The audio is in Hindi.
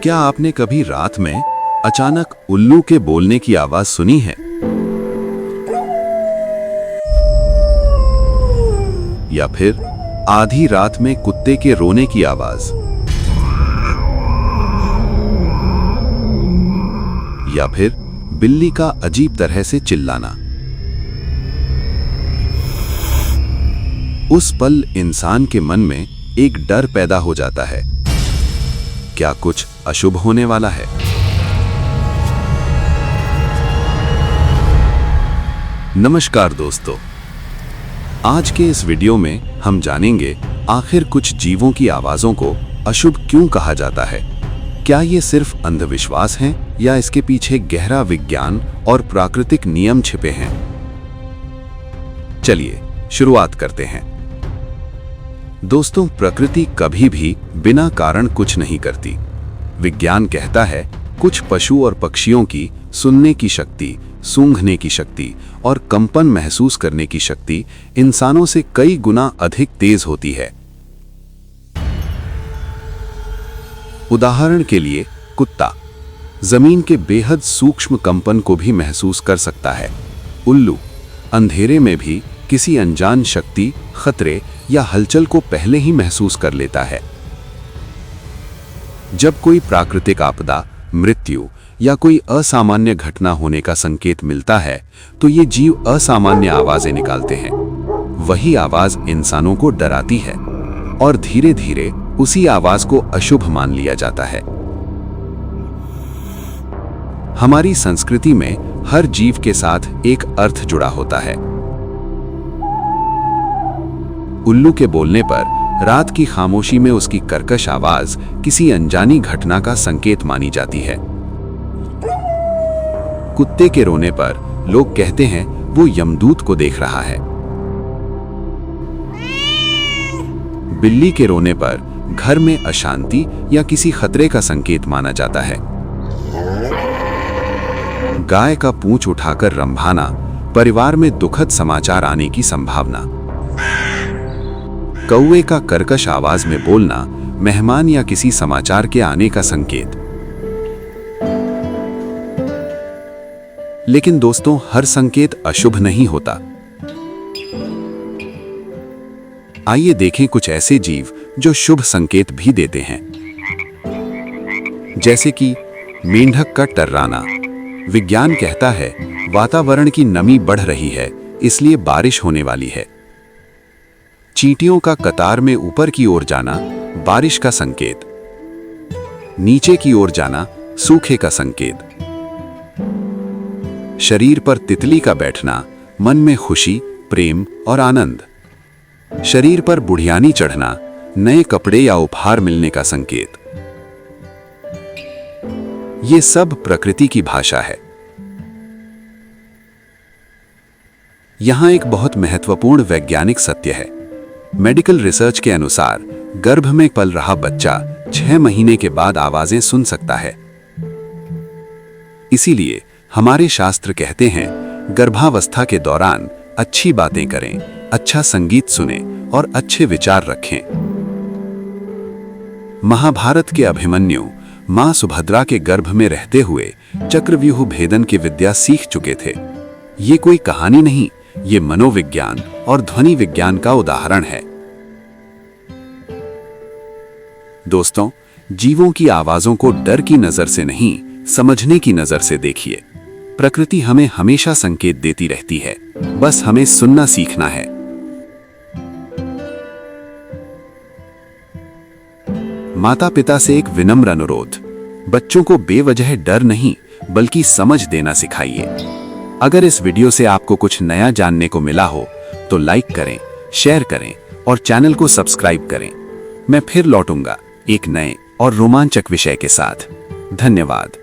क्या आपने कभी रात में अचानक उल्लू के बोलने की आवाज सुनी है? या फिर आधी रात में कुत्ते के रोने की आवाज? या फिर बिल्ली का अजीब तरह से चिल्लाना? उस पल इंसान के मन में एक डर पैदा हो जाता है। क्या कुछ अशुभ होने वाला है? नमस्कार दोस्तों, आज के इस वीडियो में हम जानेंगे आखिर कुछ जीवों की आवाजों को अशुभ क्यों कहा जाता है। क्या ये सिर्फ अंधविश्वास हैं या इसके पीछे गहरा विज्ञान और प्राकृतिक नियम छिपे हैं? चलिए शुरुआत करते हैं। दोस्तों, प्रकृति कभी भी बिना कारण कुछ नहीं करती। विज्ञान कहता है कुछ पशु और पक्षियों की सुनने की शक्ति, सूंघने की शक्ति और कंपन महसूस करने की शक्ति इंसानों से कई गुना अधिक तेज होती है। उदाहरण के लिए कुत्ता जमीन के बेहद सूक्ष्म कंपन को भी महसूस कर सकता है। उल्लू अंधेरे में भी किसी अनजान शक्ति, खतरे या हलचल को पहले ही महसूस कर लेता है। जब कोई प्राकृतिक आपदा, मृत्यु या कोई असामान्य घटना होने का संकेत मिलता है तो ये जीव असामान्य आवाजें निकालते हैं। वही आवाज इंसानों को डराती है और धीरे धीरे उसी आवाज को अशुभ मान लिया जाता है। हमारी संस्कृति में हर जीव के साथ एक अर्थ जुड़ा होता है। उल्लू के बोलने पर रात की खामोशी में उसकी कर्कश आवाज किसी अनजानी घटना का संकेत मानी जाती है। कुत्ते के रोने पर लोग कहते हैं वो यमदूत को देख रहा है। बिल्ली के रोने पर घर में अशांति या किसी खतरे का संकेत माना जाता है। गाय का पूंछ उठाकर रंभाना परिवार में दुखद समाचार आने की संभावना। कौवे का कर्कश आवाज में बोलना मेहमान या किसी समाचार के आने का संकेत। लेकिन दोस्तों, हर संकेत अशुभ नहीं होता। आइए देखें कुछ ऐसे जीव जो शुभ संकेत भी देते हैं। जैसे कि मेंढक का टर्राना। विज्ञान कहता है वातावरण की नमी बढ़ रही है, इसलिए बारिश होने वाली है। चींटियों का कतार में ऊपर की ओर जाना बारिश का संकेत, नीचे की ओर जाना सूखे का संकेत। शरीर पर तितली का बैठना मन में खुशी, प्रेम और आनंद। शरीर पर बुढ़ियानी चढ़ना नए कपड़े या उपहार मिलने का संकेत। ये सब प्रकृति की भाषा है। यहां एक बहुत महत्वपूर्ण वैज्ञानिक सत्य है। मेडिकल रिसर्च के अनुसार गर्भ में पल रहा बच्चा 6 महीने के बाद आवाजें सुन सकता है। इसीलिए हमारे शास्त्र कहते हैं गर्भावस्था के दौरान अच्छी बातें करें, अच्छा संगीत सुने और अच्छे विचार रखें। महाभारत के अभिमन्यु मां सुभद्रा के गर्भ में रहते हुए चक्रव्यूह भेदन की विद्या सीख चुके थे। ये कोई कहानी नहीं, ये मनोविज्ञान और ध्वनि विज्ञान का उदाहरण है। दोस्तों, जीवों की आवाजों को डर की नजर से नहीं, समझने की नजर से देखिए। प्रकृति हमें हमेशा संकेत देती रहती है, बस हमें सुनना सीखना है। माता पिता से एक विनम्र अनुरोध, बच्चों को बेवजह डर नहीं बल्कि समझ देना सिखाइए। अगर इस वीडियो से आपको कुछ नया जानने को मिला हो तो लाइक करें, शेयर करें और चैनल को सब्सक्राइब करें। मैं फिर लौटूंगा एक नए और रोमांचक विषय के साथ। धन्यवाद।